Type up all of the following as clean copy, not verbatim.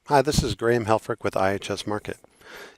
Hi, this is Graham Helfrich with IHS Markit.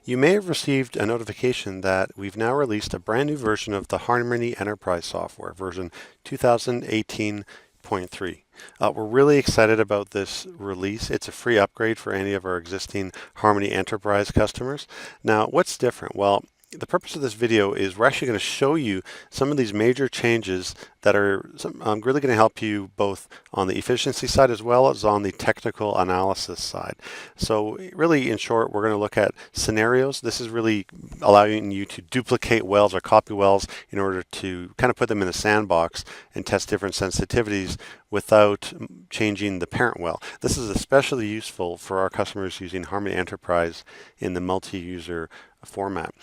You may have received a notification that we've now released a brand new version of the Harmony Enterprise software, version 2018.3. We're really excited about this release. It's a free upgrade for any of our existing Harmony Enterprise customers. Now, what's different? Well, the purpose of this video is we're actually going to show you some of these major changes that are really going to help you both on the efficiency side as well as on the technical analysis side. So really, in short, we're going to look at scenarios. This is really allowing you to duplicate wells or copy wells in order to kind of put them in a sandbox and test different sensitivities without changing the parent well. This is especially useful for our customers using Harmony Enterprise in the multi-user format.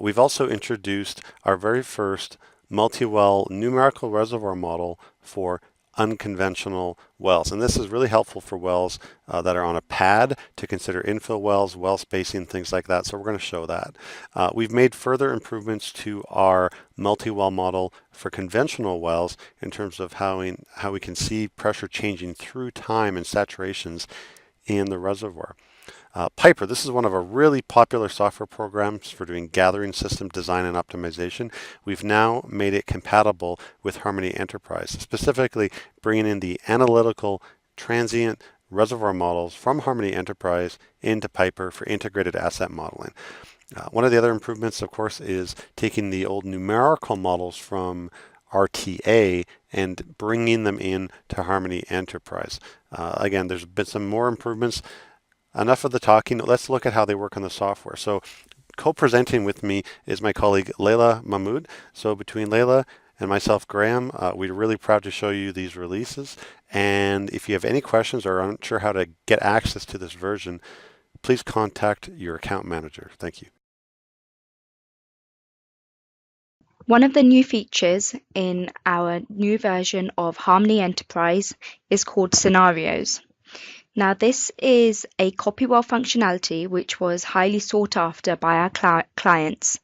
We've also introduced our very first multi-well numerical reservoir model for unconventional wells. And this is really helpful for wells that are on a pad to consider infill wells, well spacing, things like that. So we're going to show that. We've made further improvements to our multi-well model for conventional wells in terms of how we can see pressure changing through time and saturations in the reservoir. Piper, this is one of our really popular software programs for doing gathering system design and optimization. We've now made it compatible with Harmony Enterprise, specifically bringing in the analytical transient reservoir models from Harmony Enterprise into Piper for integrated asset modeling. One of the other improvements, of course, is taking the old numerical models from RTA and bringing them in to Harmony Enterprise. Again, there's been some more improvements. Enough of the talking. Let's look at how they work on the software. So co-presenting with me is my colleague Leila Mahmood. So between Leila and myself, Graham, we're really proud to show you these releases. And if you have any questions or aren't sure how to get access to this version, please contact your account manager. Thank you. One of the new features in our new version of Harmony Enterprise is called Scenarios. Now, this is a copy well functionality which was highly sought after by our clients,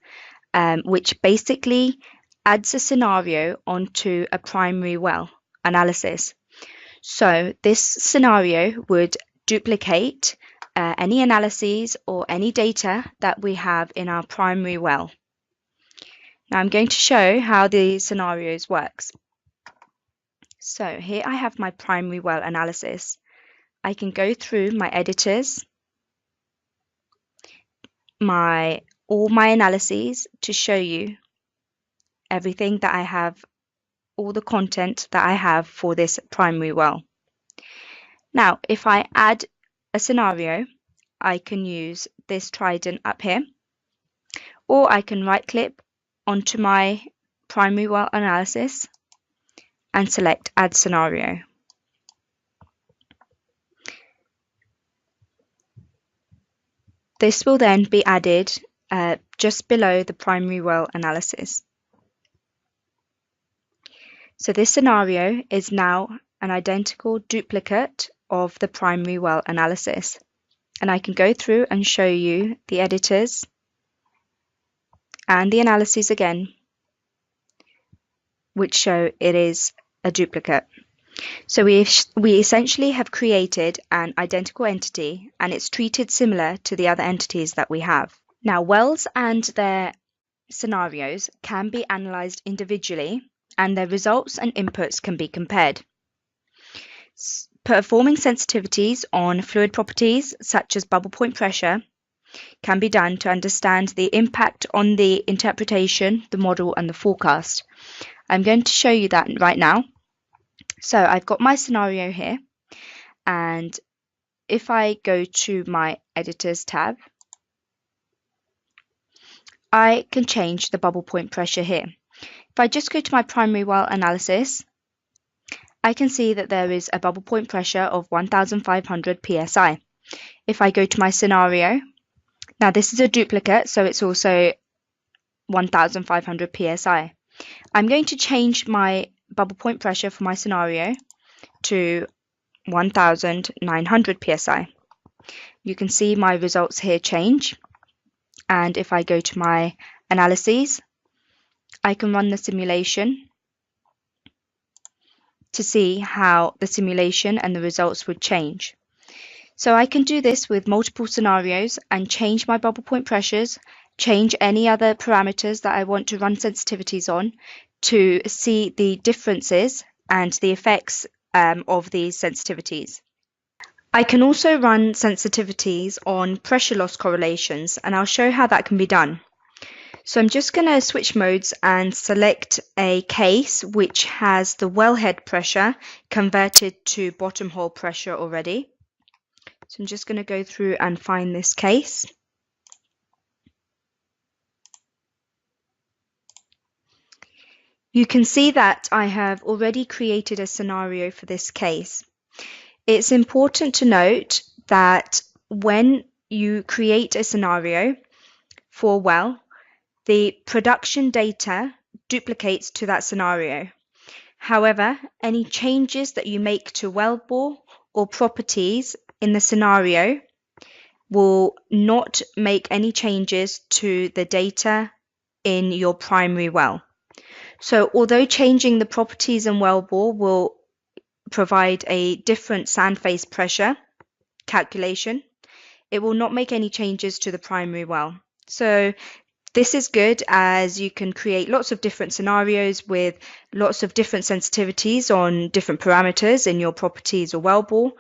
which basically adds a scenario onto a primary well analysis. So this scenario would duplicate any analyses or any data that we have in our primary well. Now I'm going to show how the scenarios works. So here I have my primary well analysis. I can go through my editors, all my analyses to show you everything that I have, all the content that I have for this primary well. Now, if I add a scenario, I can use this trident up here, or I can right-click onto my primary well analysis and select Add Scenario. This will then be added just below the primary well analysis. So this scenario is now an identical duplicate of the primary well analysis. And I can go through and show you the editors and the analyses again, which show it is a duplicate. So we essentially have created an identical entity, and it's treated similar to the other entities that we have. Now, wells and their scenarios can be analyzed individually, and their results and inputs can be compared. Performing sensitivities on fluid properties, such as bubble point pressure, can be done to understand the impact on the interpretation, the model, and the forecast. I'm going to show you that right now. So I've got my scenario here, and if I go to my Editors tab, I can change the bubble point pressure here. If I just go to my primary well analysis, I can see that there is a bubble point pressure of 1,500 psi. If I go to my scenario, now this is a duplicate, so it's also 1,500 psi. I'm going to change my bubble point pressure for my scenario to 1,900 psi. You can see my results here change, and if I go to my analyses, I can run the simulation to see how the simulation and the results would change. So I can do this with multiple scenarios and change my bubble point pressures, change any other parameters that I want to run sensitivities on to see the differences and the effects of these sensitivities. I can also run sensitivities on pressure loss correlations, and I'll show how that can be done. So I'm just going to switch modes and select a case which has the wellhead pressure converted to bottom hole pressure already. So I'm just going to go through and find this case. You can see that I have already created a scenario for this case. It's important to note that when you create a scenario for well, the production data duplicates to that scenario. However, any changes that you make to wellbore or properties in the scenario will not make any changes to the data in your primary well. So although changing the properties in wellbore will provide a different sand face pressure calculation, it will not make any changes to the primary well. So this is good as you can create lots of different scenarios with lots of different sensitivities on different parameters in your properties or wellbore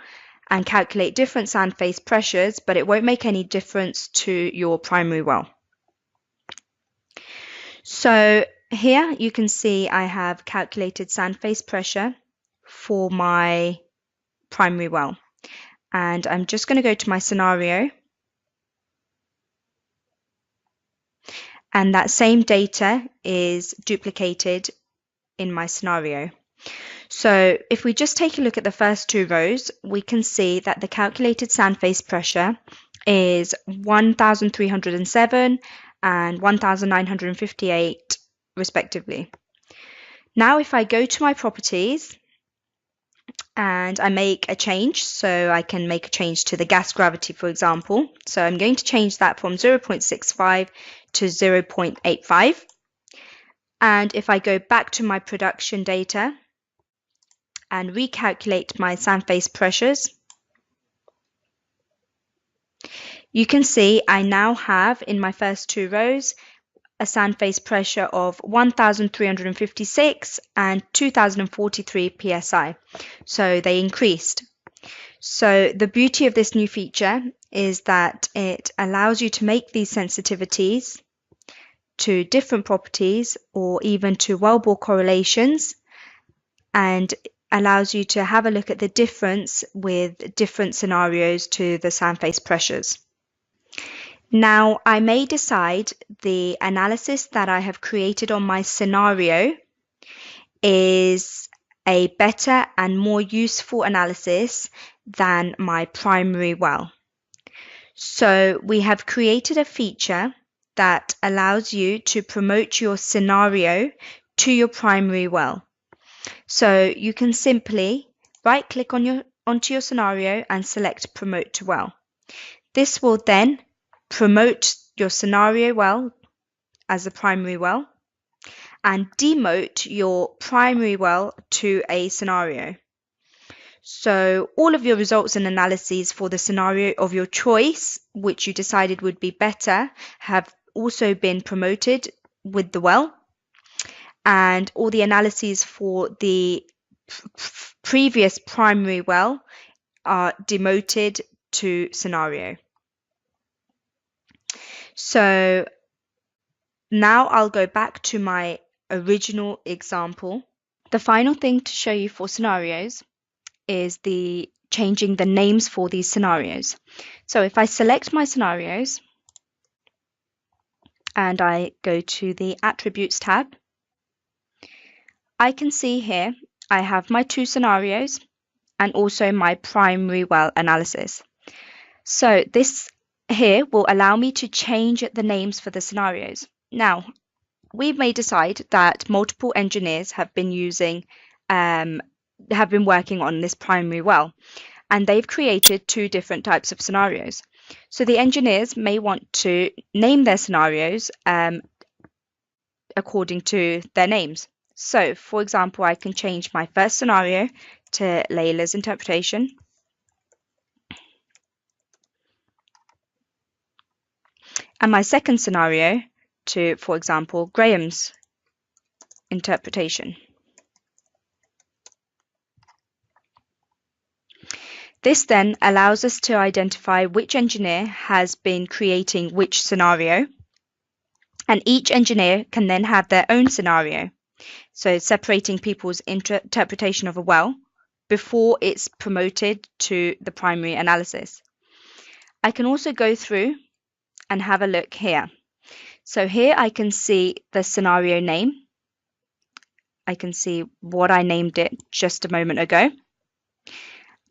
and calculate different sand face pressures, but it won't make any difference to your primary well. So here you can see I have calculated sand face pressure for my primary well. And I'm just going to go to my scenario. And that same data is duplicated in my scenario. So if we just take a look at the first two rows, we can see that the calculated sand face pressure is 1,307 and 1,958 respectively. Now if I go to my properties and I make a change, so I can make a change to the gas gravity, for example. So I'm going to change that from 0.65 to 0.85. And if I go back to my production data and recalculate my sand face pressures, you can see I now have in my first two rows a sand face pressure of 1,356 and 2,043 psi. So they increased. So the beauty of this new feature is that it allows you to make these sensitivities to different properties or even to wellbore correlations, and allows you to have a look at the difference with different scenarios to the sand face pressures. Now, I may decide the analysis that I have created on my scenario is a better and more useful analysis than my primary well. So we have created a feature that allows you to promote your scenario to your primary well. So you can simply right-click onto your scenario and select Promote to Well. This will then promote your scenario well as a primary well and demote your primary well to a scenario. So all of your results and analyses for the scenario of your choice, which you decided would be better, have also been promoted with the well. And all the analyses for the previous primary well are demoted to scenario. So now I'll go back to my original example. The final thing to show you for scenarios is the changing the names for these scenarios. So if I select my scenarios and I go to the Attributes tab, I can see here I have my two scenarios and also my primary well analysis. So this here will allow me to change the names for the scenarios. Now, we may decide that multiple engineers have been working on this primary well, and they've created two different types of scenarios. So the engineers may want to name their scenarios according to their names. So, for example, I can change my first scenario to Layla's interpretation. and my second scenario to, for example, Graham's interpretation. This then allows us to identify which engineer has been creating which scenario, and each engineer can then have their own scenario. So separating people's interpretation of a well before it's promoted to the primary analysis. I can also go through and have a look here. So here I can see the scenario name. I can see what I named it just a moment ago.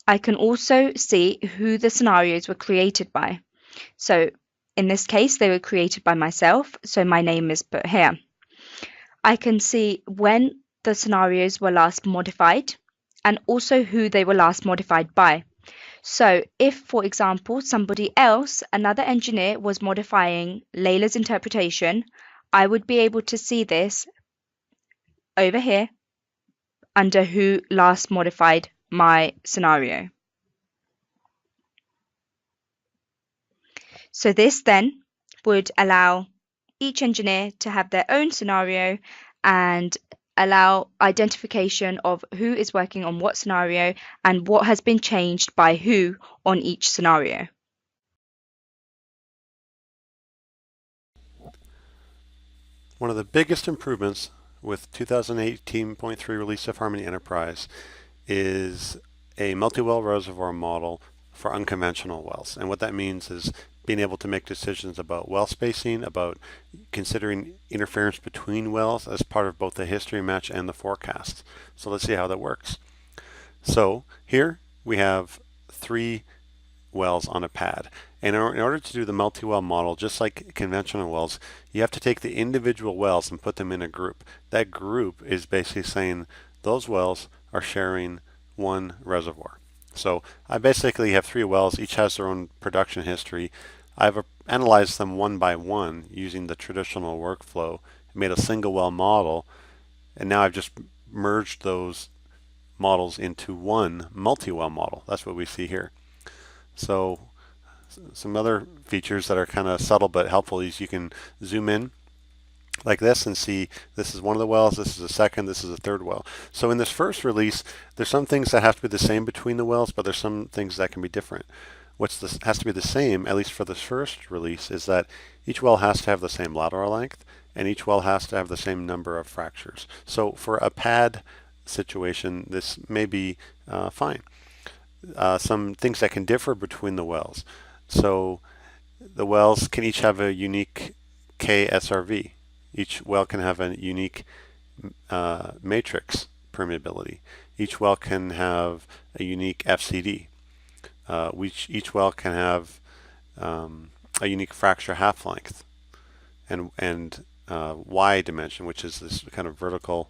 I can also see who the scenarios were created by. So in this case, they were created by myself, so my name is put here. I can see when the scenarios were last modified and also who they were last modified by. So if, for example, somebody else, another engineer, was modifying Layla's interpretation, I would be able to see this over here under who last modified my scenario. So this then would allow each engineer to have their own scenario and allow identification of who is working on what scenario and what has been changed by who on each scenario. One of the biggest improvements with 2018.3 release of Harmony Enterprise is a multi-well reservoir model for unconventional wells. And what that means is being able to make decisions about well spacing, about considering interference between wells as part of both the history match and the forecast. So let's see how that works. So here we have 3 wells on a pad. And in order to do the multi-well model, just like conventional wells, you have to take the individual wells and put them in a group. That group is basically saying those wells are sharing one reservoir. So I basically have 3 wells, each has their own production history. I've analyzed them one by one using the traditional workflow, made a single well model, and now I've just merged those models into one multi-well model. That's what we see here. So some other features that are kind of subtle but helpful is you can zoom in like this and see this is one of the wells, this is a second, this is a third well. So in this first release, there's some things that have to be the same between the wells, but there's some things that can be different. What has to be the same, at least for this first release, is that each well has to have the same lateral length and each well has to have the same number of fractures. So for a pad situation, this may be fine. Some things that can differ between the wells. So the wells can each have a unique KSRV. Each well can have a unique matrix permeability. Each well can have a unique FCD. Each well can have a unique fracture half length and Y dimension, which is this kind of vertical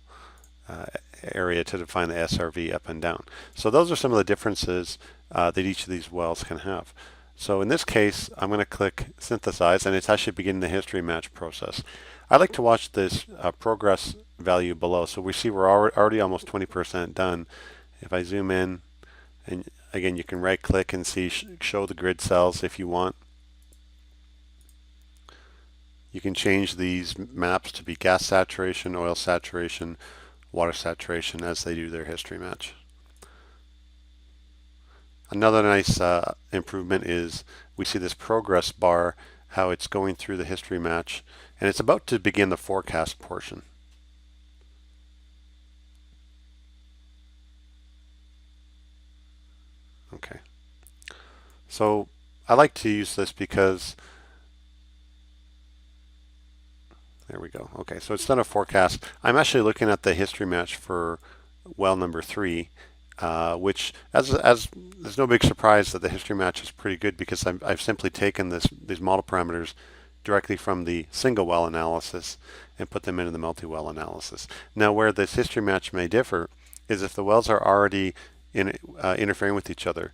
area to define the SRV up and down. So those are some of the differences that each of these wells can have. So in this case, I'm going to click synthesize, and it's actually beginning the history match process. I like to watch this progress value below. So we see we're already almost 20% done. If I zoom in, and again, you can right click and see show the grid cells if you want. You can change these maps to be gas saturation, oil saturation, water saturation as they do their history match. Another nice improvement is we see this progress bar, how it's going through the history match, and it's about to begin the forecast portion. Okay. So I like to use this because there we go. Okay, so it's done a forecast. I'm actually looking at the history match for well number 3, which as there's no big surprise that the history match is pretty good because I've simply taken these model parameters directly from the single well analysis and put them into the multi-well analysis. Now where this history match may differ is if the wells are already interfering with each other,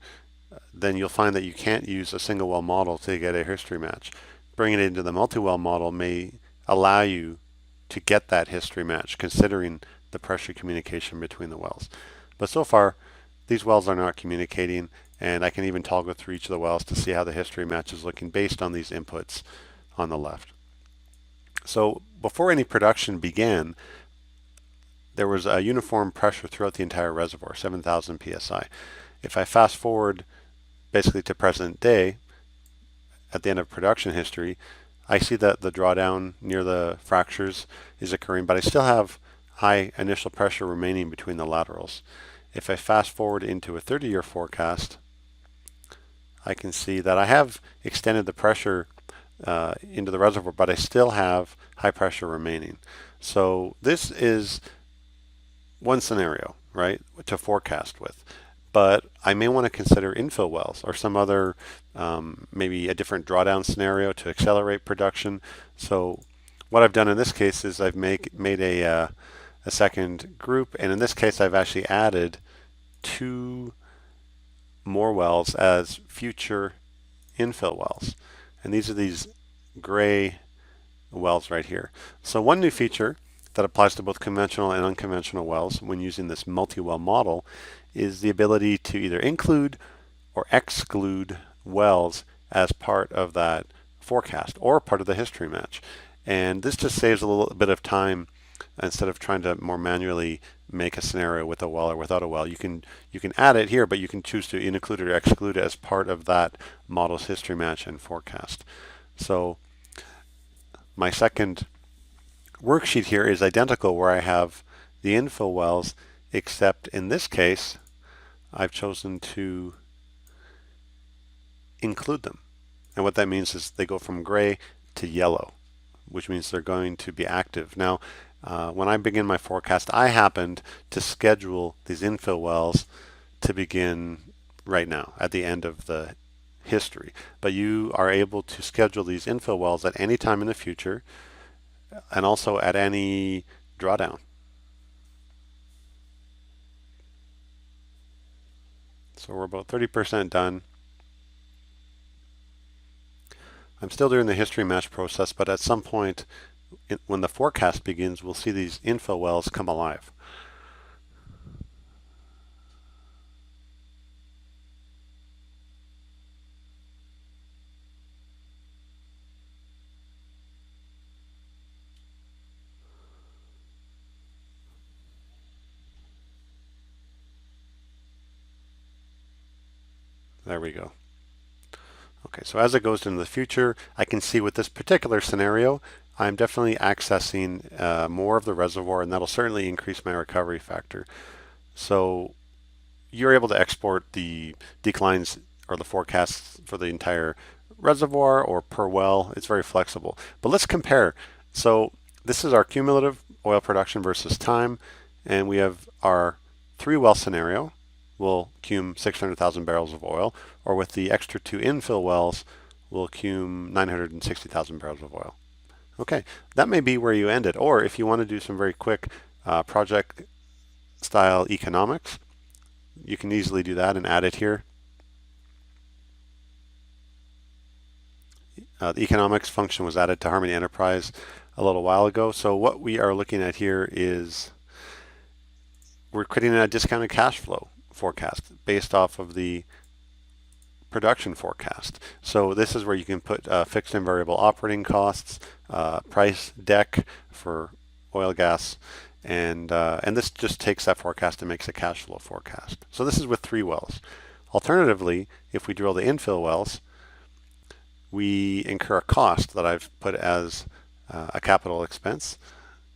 then you'll find that you can't use a single well model to get a history match. Bringing it into the multi-well model may allow you to get that history match considering the pressure communication between the wells. But so far, these wells are not communicating, and I can even toggle through each of the wells to see how the history match is looking based on these inputs on the left. So before any production began, there was a uniform pressure throughout the entire reservoir, 7,000 psi. If I fast forward basically to present day, at the end of production history, I see that the drawdown near the fractures is occurring, but I still have high initial pressure remaining between the laterals. If I fast forward into a 30-year forecast, I can see that I have extended the pressure into the reservoir, but I still have high pressure remaining. So this is one scenario, right, to forecast with. But I may want to consider infill wells or some other, maybe a different drawdown scenario to accelerate production. So what I've done in this case is I've made a second group, and in this case I've actually added two more wells as future infill wells. And these are these gray wells right here. So one new feature that applies to both conventional and unconventional wells when using this multi-well model is the ability to either include or exclude wells as part of that forecast or part of the history match. And this just saves a little bit of time instead of trying to more manually make a scenario with a well or without a well. You can add it here, but you can choose to include it or exclude it as part of that model's history match and forecast. So my second worksheet here is identical where I have the infill wells, except in this case, I've chosen to include them. And what that means is they go from gray to yellow, which means they're going to be active. Now, when I begin my forecast, I happened to schedule these infill wells to begin right now at the end of the history. But you are able to schedule these infill wells at any time in the future and also at any drawdown. So we're about 30% done. I'm still doing the history match process, but at some point when the forecast begins, we'll see these infill wells come alive. There we go. Okay, so as it goes into the future, I can see with this particular scenario, I'm definitely accessing more of the reservoir, and that'll certainly increase my recovery factor. So you're able to export the declines or the forecasts for the entire reservoir or per well. It's very flexible. But let's compare. So this is our cumulative oil production versus time, and we have our 3-well scenario. We'll cum 600,000 barrels of oil, or with the extra 2 infill wells, we'll cum 960,000 barrels of oil. Okay, that may be where you end it. Or if you want to do some very quick project style economics, you can easily do that and add it here. The economics function was added to Harmony Enterprise a little while ago. So what we are looking at here is we're creating a discounted cash flow forecast based off of the production forecast. So this is where you can put fixed and variable operating costs, price deck for oil, gas, and this just takes that forecast and makes a cash flow forecast. So this is with 3 wells. Alternatively, if we drill the infill wells, we incur a cost that I've put as a capital expense,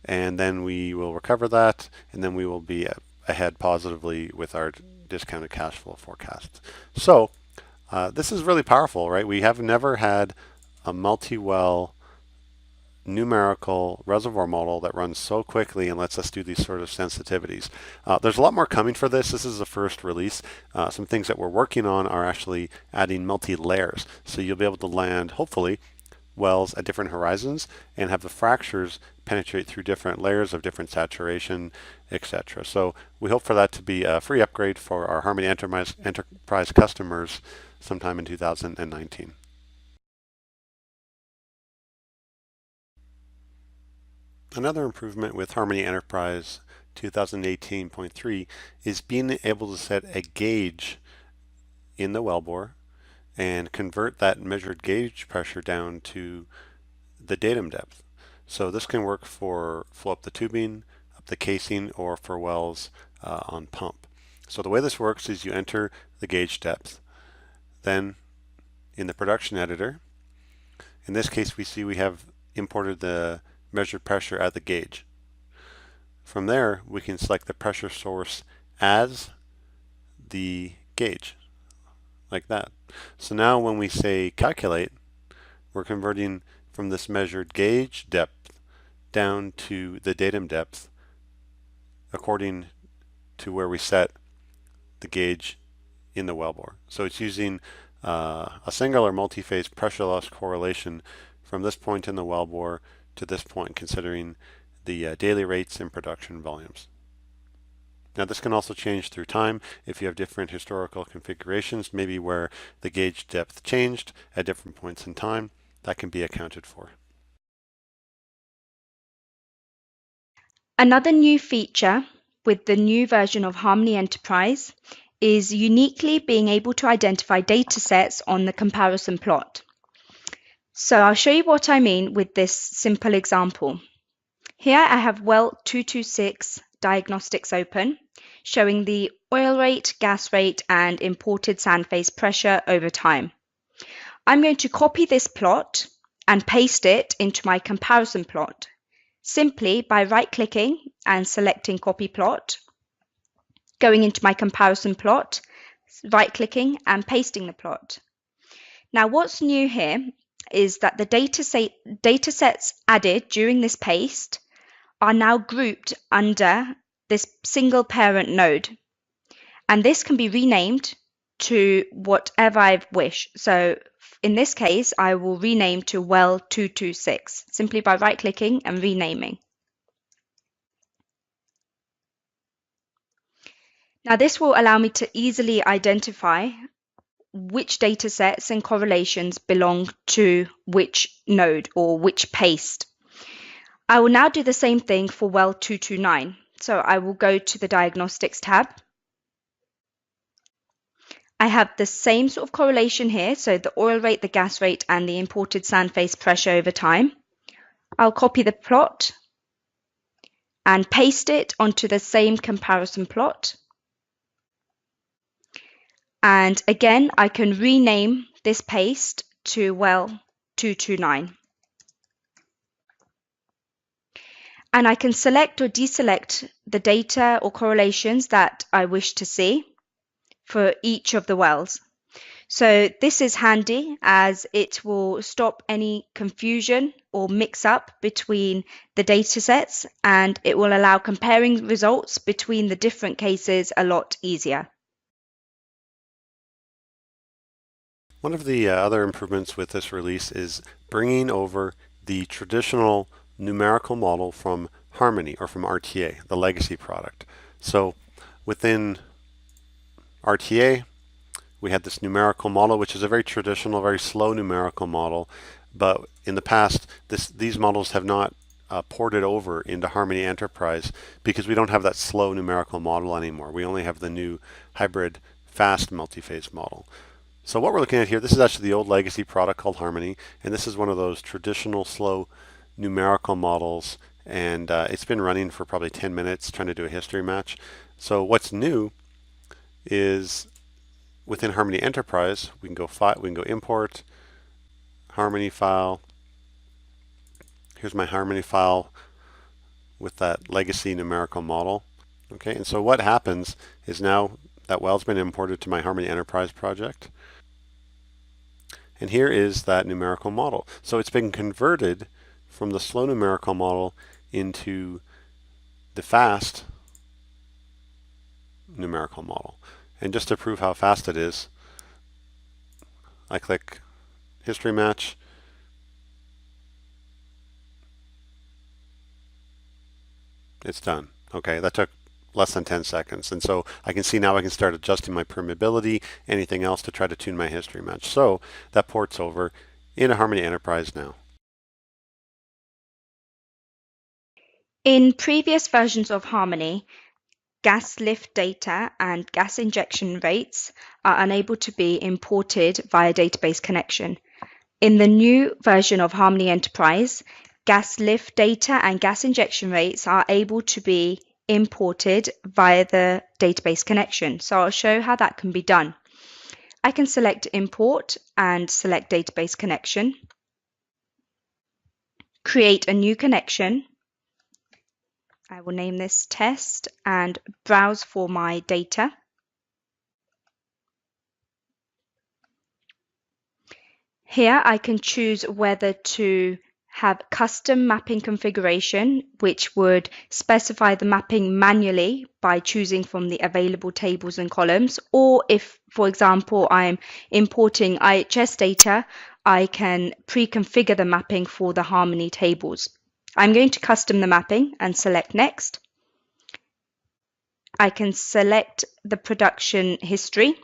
and then we will recover that, and then we will be ahead positively with our discounted cash flow forecast. So this is really powerful, right? We have never had a multi-well numerical reservoir model that runs so quickly and lets us do these sort of sensitivities. There's a lot more coming for this. This is the first release. Some things that we're working on are actually adding multi-layers. So you'll be able to land, hopefully, wells at different horizons and have the fractures penetrate through different layers of different saturation, etc. So we hope for that to be a free upgrade for our Harmony Enterprise customers sometime in 2019. Another improvement with Harmony Enterprise 2018.3 is being able to set a gauge in the wellbore and convert that measured gauge pressure down to the datum depth. So this can work for flow up the tubing, up the casing, or for wells on pump. So the way this works is you enter the gauge depth. Then in the production editor, in this case we see we have imported the measured pressure at the gauge. From there we can select the pressure source as the gauge, like that. So now when we say calculate, we're converting from this measured gauge depth down to the datum depth according to where we set the gauge in the wellbore. So it's using a single or multi-phase pressure loss correlation from this point in the wellbore to this point, considering the daily rates and production volumes. Now this can also change through time if you have different historical configurations, maybe where the gauge depth changed at different points in time. That can be accounted for. Another new feature with the new version of Harmony Enterprise is uniquely being able to identify data sets on the comparison plot. So I'll show you what I mean with this simple example. Here I have well 226 diagnostics open, showing the oil rate, gas rate, and imported sand phase pressure over time. I'm going to copy this plot and paste it into my comparison plot, simply by right-clicking and selecting Copy Plot, going into my comparison plot, right-clicking and pasting the plot. Now what's new here is that the data sets added during this paste are now grouped under this single parent node. And this can be renamed to whatever I wish. So in this case, I will rename to well 226 simply by right-clicking and renaming. Now this will allow me to easily identify which data sets and correlations belong to which node or which paste. I will now do the same thing for well 229. So I will go to the Diagnostics tab. I have the same sort of correlation here, so the oil rate, the gas rate, and the imported sand phase pressure over time. I'll copy the plot and paste it onto the same comparison plot. And again, I can rename this paste to well 229. And I can select or deselect the data or correlations that I wish to see for each of the wells. So this is handy as it will stop any confusion or mix up between the data sets, and it will allow comparing results between the different cases a lot easier. One of the other improvements with this release is bringing over the traditional numerical model from Harmony or from RTA, the legacy product. So within RTA, we had this numerical model, which is a very traditional, very slow numerical model. But in the past, these models have not ported over into Harmony Enterprise because we don't have that slow numerical model anymore. We only have the new hybrid fast multi-phase model. So what we're looking at here, this is actually the old legacy product called Harmony, and this is one of those traditional slow numerical models, and it's been running for probably 10 minutes trying to do a history match. So what's new is within Harmony Enterprise, we can go import Harmony file. Here's my Harmony file with that legacy numerical model. Okay, and so what happens is now that well's been imported to my Harmony Enterprise project. And here is that numerical model. So it's been converted from the slow numerical model into the fast numerical model. And just to prove how fast it is, I click history match. It's done. Okay, that took less than 10 seconds. And so I can see now I can start adjusting my permeability, anything else to try to tune my history match. So that ports over into Harmony Enterprise now. In previous versions of Harmony, gas lift data and gas injection rates are unable to be imported via database connection. In the new version of Harmony Enterprise, gas lift data and gas injection rates are able to be imported via the database connection. So I'll show how that can be done. I can select Import and select Database Connection, create a new connection. I will name this Test and browse for my data. Here I can choose whether to have custom mapping configuration, which would specify the mapping manually by choosing from the available tables and columns, or if, for example, I'm importing IHS data, I can pre-configure the mapping for the Harmony tables. I'm going to custom the mapping and select Next. I can select the production history,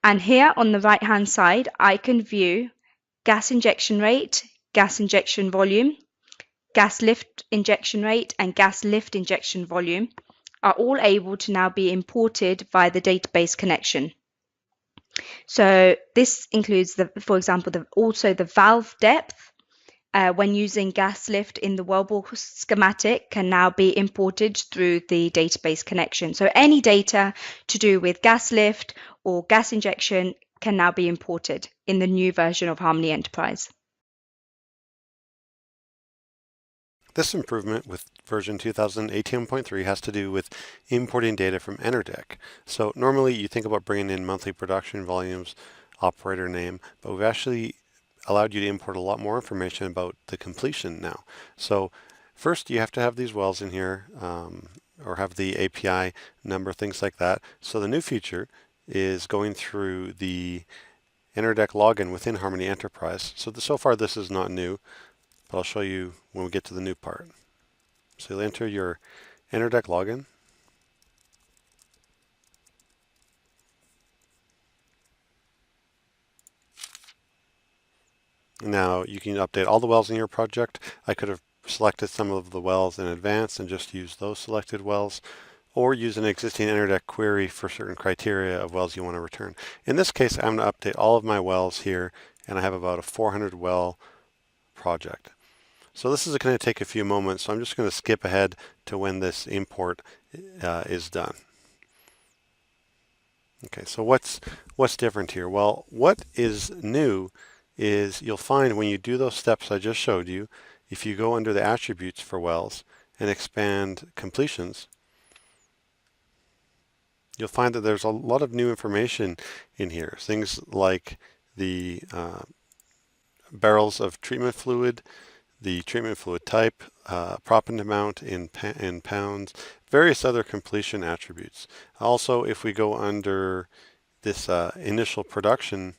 and here on the right hand side I can view gas injection rate, gas injection volume, gas lift injection rate, and gas lift injection volume are all able to now be imported via the database connection. So this includes, for example, also the valve depth. When using gas lift in the wellbore schematic can now be imported through the database connection. So any data to do with gas lift or gas injection can now be imported in the new version of Harmony Enterprise. This improvement with version 2018.3 has to do with importing data from EnerDeck. So normally you think about bringing in monthly production volumes, operator name, but we've actually allowed you to import a lot more information about the completion now. So first you have to have these wells in here or have the API number, things like that. So the new feature is going through the EnerDeck login within Harmony Enterprise. So far this is not new, but I'll show you when we get to the new part. So you'll enter your EnerDeck login. Now you can update all the wells in your project. I could have selected some of the wells in advance and just use those selected wells, or use an existing EnerDeck query for certain criteria of wells you want to return. In this case, I'm going to update all of my wells here, and I have about a 400 well project. So this is going to take a few moments, so I'm just going to skip ahead to when this import is done. Okay, so what's different here? Well, what is new is you'll find when you do those steps I just showed you, if you go under the attributes for wells and expand completions, you'll find that there's a lot of new information in here. Things like the barrels of treatment fluid, the treatment fluid type, proppant amount in pounds, various other completion attributes. Also, if we go under this initial production,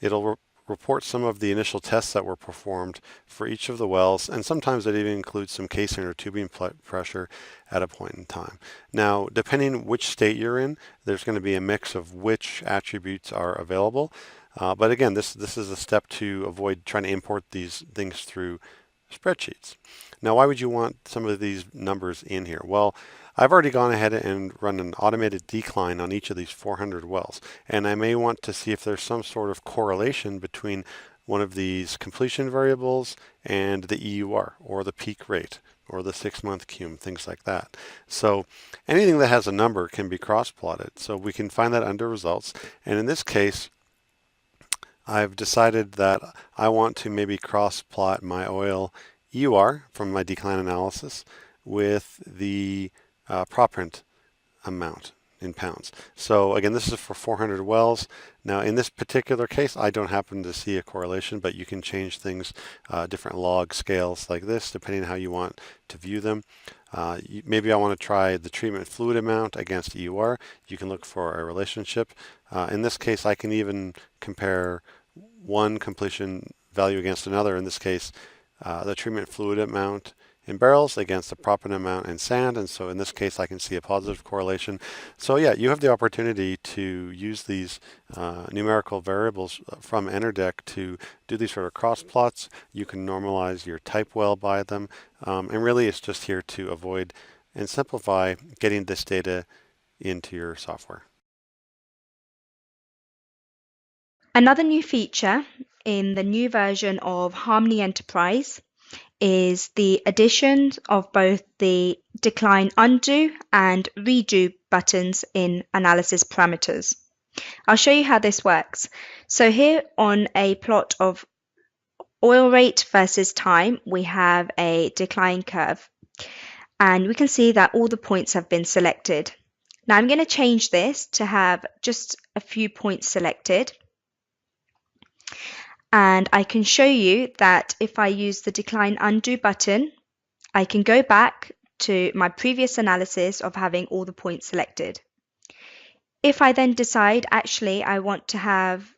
it'll report some of the initial tests that were performed for each of the wells, and sometimes it even includes some casing or tubing pressure at a point in time. Now, depending which state you're in, there's going to be a mix of which attributes are available. But again, this is a step to avoid trying to import these things through spreadsheets. Now, why would you want some of these numbers in here? Well, I've already gone ahead and run an automated decline on each of these 400 wells, and I may want to see if there's some sort of correlation between one of these completion variables and the EUR, or the peak rate, or the 6-month cum, things like that. So anything that has a number can be cross-plotted. So we can find that under results, and in this case, I've decided that I want to maybe cross-plot my oil EUR from my decline analysis with the proppant amount in pounds. So again, this is for 400 wells. Now in this particular case, I don't happen to see a correlation, but you can change things, different log scales like this, depending on how you want to view them. Maybe I want to try the treatment fluid amount against EUR. You can look for a relationship. In this case, I can even compare one completion value against another. In this case, the treatment fluid amount in barrels against the proppant amount in sand, and so in this case I can see a positive correlation. So yeah, you have the opportunity to use these numerical variables from EnerDeck to do these sort of cross plots. You can normalize your type well by them, and really it's just here to avoid and simplify getting this data into your software. Another new feature in the new version of Harmony Enterprise is the addition of both the decline undo and redo buttons in analysis parameters. I'll show you how this works. So here on a plot of oil rate versus time, we have a decline curve, and we can see that all the points have been selected. Now I'm going to change this to have just a few points selected. And I can show you that if I use the decline undo button, I can go back to my previous analysis of having all the points selected. If I then decide actually I want to have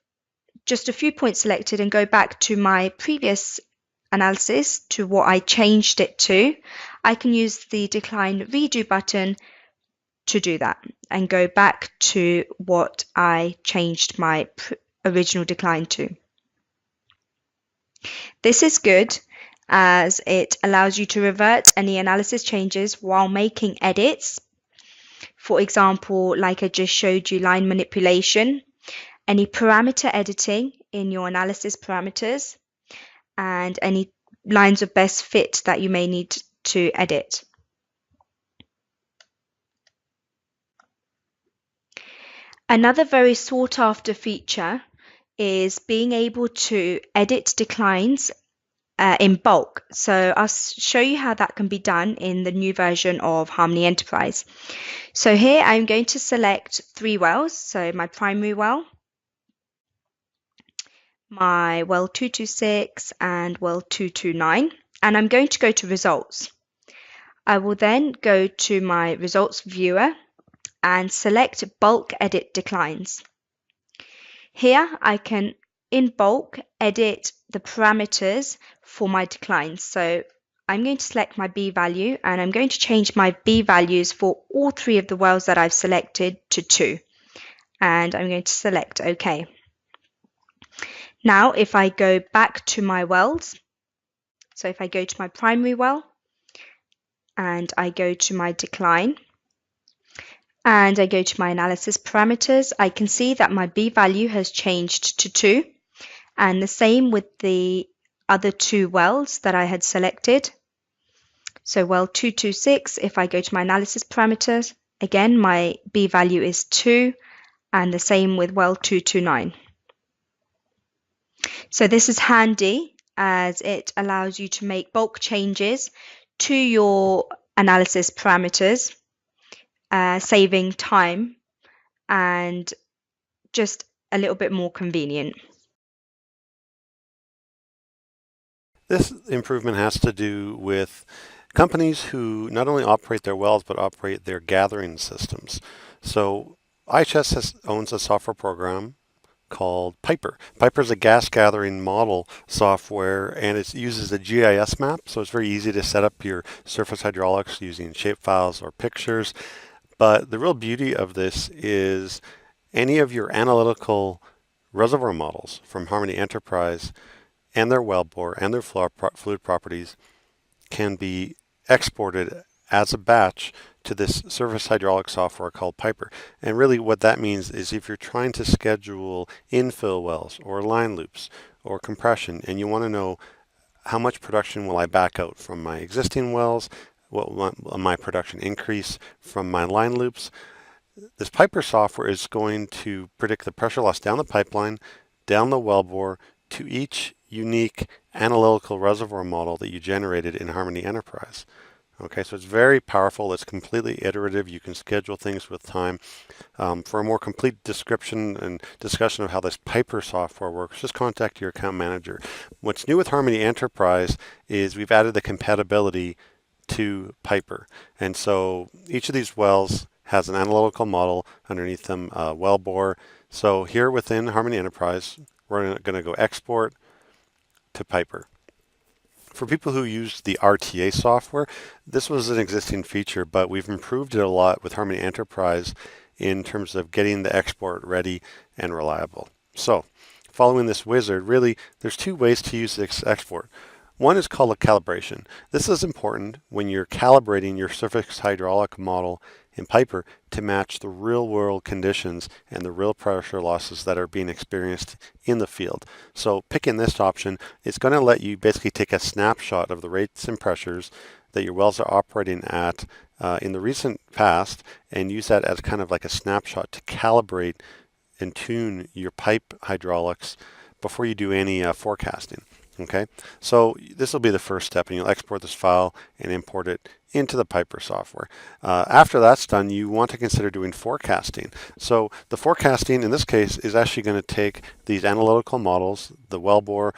just a few points selected and go back to my previous analysis to what I changed it to, I can use the decline redo button to do that and go back to what I changed my original decline to. This is good as it allows you to revert any analysis changes while making edits. For example, like I just showed you, line manipulation, any parameter editing in your analysis parameters, and any lines of best fit that you may need to edit. Another very sought after feature is being able to edit declines in bulk. So I'll show you how that can be done in the new version of Harmony Enterprise. So here I'm going to select 3 wells, so my primary well, my well 226 and well 229, and I'm going to go to results. I will then go to my results viewer and select bulk edit declines. Here I can in bulk edit the parameters for my declines. So I'm going to select my B value and I'm going to change my B values for all 3 of the wells that I've selected to 2. And I'm going to select OK. Now if I go back to my wells, so if I go to my primary well and I go to my decline, and I go to my analysis parameters, I can see that my B value has changed to 2, and the same with the other 2 wells that I had selected. So well 226, if I go to my analysis parameters, again my B value is 2, and the same with well 229. So this is handy as it allows you to make bulk changes to your analysis parameters, saving time and just a little bit more convenient. This improvement has to do with companies who not only operate their wells but operate their gathering systems. So IHS owns a software program called Piper. Piper is a gas gathering model software, and it uses a GIS map, so it's very easy to set up your surface hydraulics using shapefiles or pictures. But the real beauty of this is any of your analytical reservoir models from Harmony Enterprise and their wellbore and their fluid properties can be exported as a batch to this surface hydraulic software called Piper. And really what that means is if you're trying to schedule infill wells or line loops or compression and you want to know how much production will I back out from my existing wells, what will my production increase from my line loops, this Piper software is going to predict the pressure loss down the pipeline, down the wellbore, to each unique analytical reservoir model that you generated in Harmony Enterprise. Okay, so it's very powerful. It's completely iterative. You can schedule things with time. For a more complete description and discussion of how this Piper software works, just contact your account manager. What's new with Harmony Enterprise is we've added the compatibility to Piper. And so each of these wells has an analytical model underneath them, wellbore. So here within Harmony Enterprise, we're going to go export to Piper. For people who use the RTA software, this was an existing feature, but we've improved it a lot with Harmony Enterprise in terms of getting the export ready and reliable. So following this wizard, really, there's 2 ways to use this export. One is called a calibration. This is important when you're calibrating your surface hydraulic model in Piper to match the real world conditions and the real pressure losses that are being experienced in the field. So picking this option, it's going to let you basically take a snapshot of the rates and pressures that your wells are operating at in the recent past and use that as kind of like a snapshot to calibrate and tune your pipe hydraulics before you do any forecasting. Okay, so this will be the first step, and you'll export this file and import it into the Piper software. After that's done, you want to consider doing forecasting. So the forecasting in this case is actually going to take these analytical models, the wellbore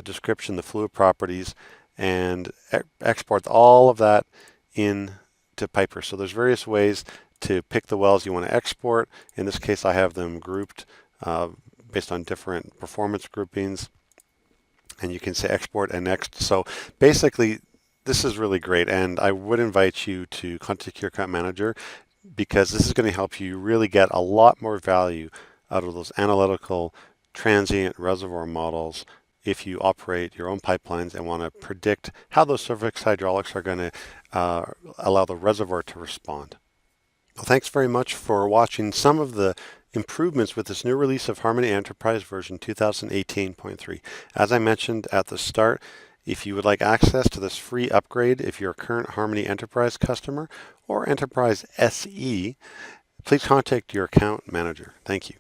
description, the fluid properties, and export all of that in to Piper. So there's various ways to pick the wells you want to export. In this case, I have them grouped based on different performance groupings. And you can say export and next. So basically, this is really great. And I would invite you to contact your account manager because this is going to help you really get a lot more value out of those analytical transient reservoir models if you operate your own pipelines and want to predict how those surface hydraulics are going to allow the reservoir to respond. Well, thanks very much for watching some of the improvements with this new release of Harmony Enterprise version 2018.3. As I mentioned at the start, if you would like access to this free upgrade, if you're a current Harmony Enterprise customer or Enterprise SE, please contact your account manager. Thank you.